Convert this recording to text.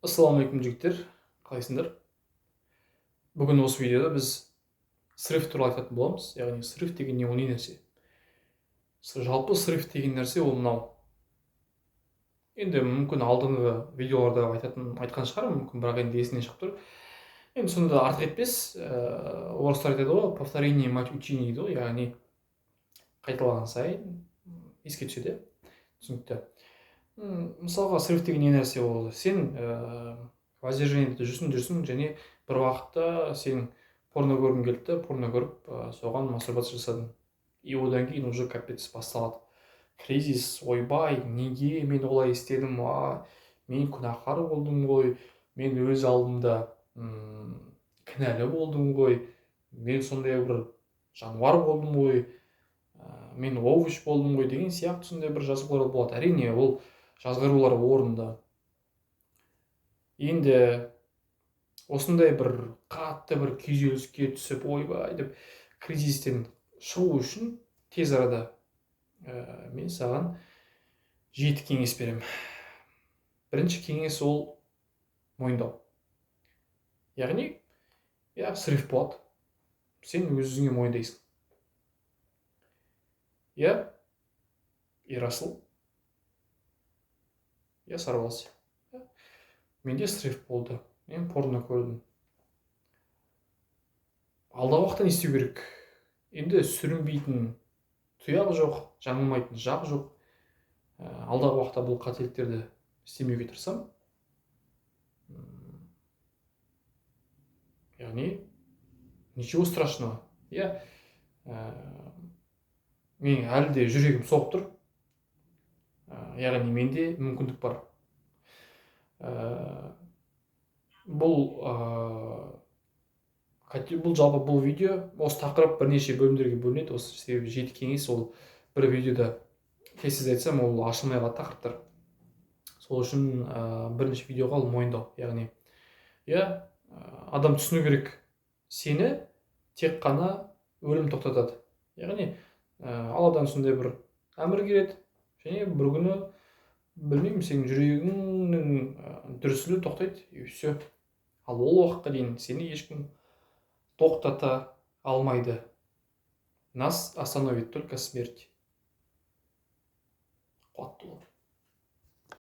Ассалаумағалейкум жігіттер, қалайсыңдар? Бүгін осы видеода біз срыв туралы айтатын боламыз. Яғни срыв деген не, ол не нәрсе? Жалпы срыв деген нәрсе ол мынау. Енді мүмкін алдыңғы видеоларда айтқан шығармын, мүмкін, бірақ енді есімнен шығып тұр. Енді сонда артық етпес, орыстар айтады ғой, повторение мать учения дейді ғой, яғни қайталаған сайын еске түседі. Түсінікті. Мысалға, срыв деген не нәрсе? Ол сен воздержаниеде жүрсің, және бір уақытта сен порно көргің келді, порно көріп, соған мастурбация жасадың. И одан кейін уже капец басталады. Кризис, ойбай, неге мен олай істедім, мен күнәһар болдым ғой, мен өз алдымда кінәлі болдым ғой, мен сондай бір жануар болдым ғой, мен овощ болдым ғой деген сияқты сондай бір жазғылар болады. Әрине, ол жазғырулар орынды. Енді осындай бір қатты бір күйзеліске түсіп, ойбай деп кризистен шығу үшін тез арада мен саған 7 кеңес беремін. Бірінші кеңес ол мойындау. Яғни, срыв болады. Сен өзіңе мойындайсың. Ерасыл, сарбаз. Менде срыв болды. Мен порно көрдім. Алдағы уақытта не істеу керек? Енді сүрінбейтін тұяқ жоқ, жаңылмайтын жақ жоқ. Алдағы уақытта бұл қателіктерді істемеуге тырысам. Яғни, ничего страшного. Мен әлі де жүрегім соғып тұр. Яғни, менде мүмкіндік бар. Жалпы бұл видео, осы тақырып бірнеше бөлімдерге бөлінеді. Осы себебі 7 кеңес, ол бір видеода тез айтсам, ол ашылмай қалады тақырыптар. Сол үшін бірінші видеоға ол мойындау. Яғни, адам түсіну керек, сені тек қана өлім тоқтатады. Яғни, Алладан сондай бір әмір келеді, және бір күні, білмеймін, сенің жүрегіңнің дүрсілі тоқтайды, и все. Ал ол уақытқа дейін сені ешкім тоқтата алмайды. Нас остановит только смерть. Қуатты бол.